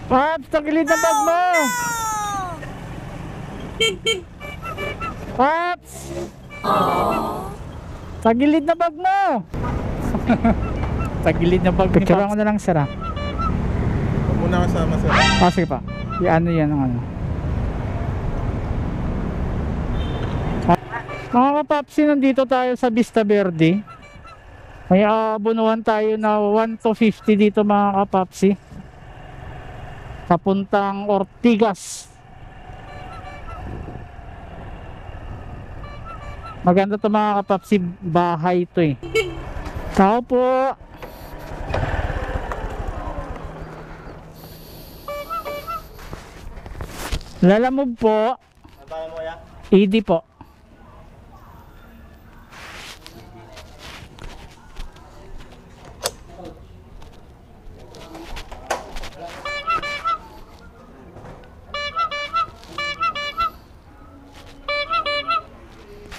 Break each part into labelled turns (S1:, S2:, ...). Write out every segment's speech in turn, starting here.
S1: Paps, tagilid na bag mo! Paps! Tagilid na bag mo! Tagilid na bag ni Paps. Picturean ko na lang, sir, ha?
S2: Huwag muna kasama, sir.
S1: Sige pa. Ano yan ang ano. Mga kapapsi, nandito tayo sa Vista Verde. May abunuhan tayo na 1 to 50 dito mga kapapsi. Papuntang Ortigas. Maganda to mga kapapsi, bahay to eh. Tao po. Lalamog po. ED po.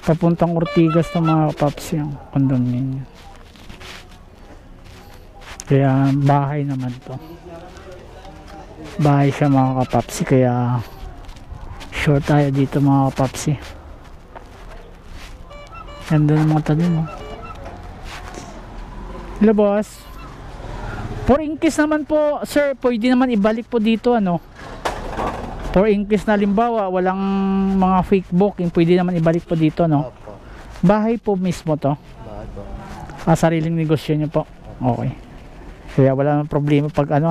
S1: Papuntang Ortigas ng mga paps yung condominium. Kaya bahay naman to. Bahay siya mga kapapsi, kaya short tayo dito mga kapapsi. Ganda ng mga talim, oh. Hello boss. 4 inches naman po sir, pwede naman ibalik po dito ano. 4 inches na limbawa, walang mga fake booking, pwede naman ibalik po dito no. Bahay po mismo to.
S2: Bahay po.
S1: Sariling negosyo nyo po. Okay. Kaya wala nang problema pag ano.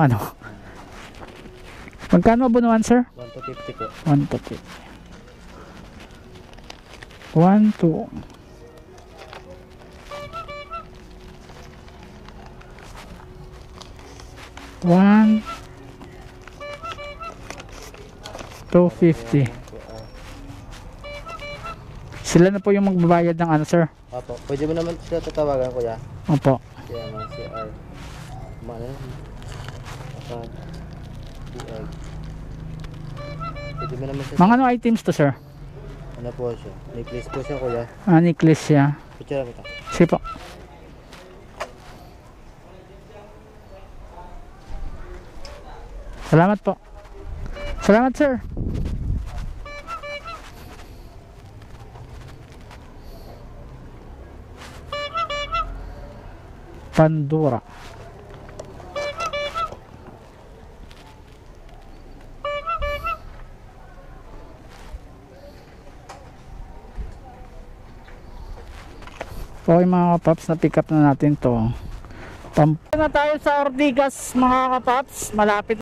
S1: Magkano abunuan sir?
S2: 1 to 50 po.
S1: 1 to 50. 1 to 1 250. Sila na po yung magbabayad ng ano sir?
S2: Opo. Pwede mo naman sila tatawagan kuya.
S1: Opo.
S2: Kaya mga CR. Pwede mo naman siya.
S1: Mga ano items to sir?
S2: Ano po siya? Necklace po siya kuya.
S1: Necklace siya.
S2: Picture mo ito.
S1: Sige po. Salamat po. Salamat sir. Pandora. Okay mga kapaps, na pick up na natin to. Na tayo sa Ortigas mga kapaps, malapit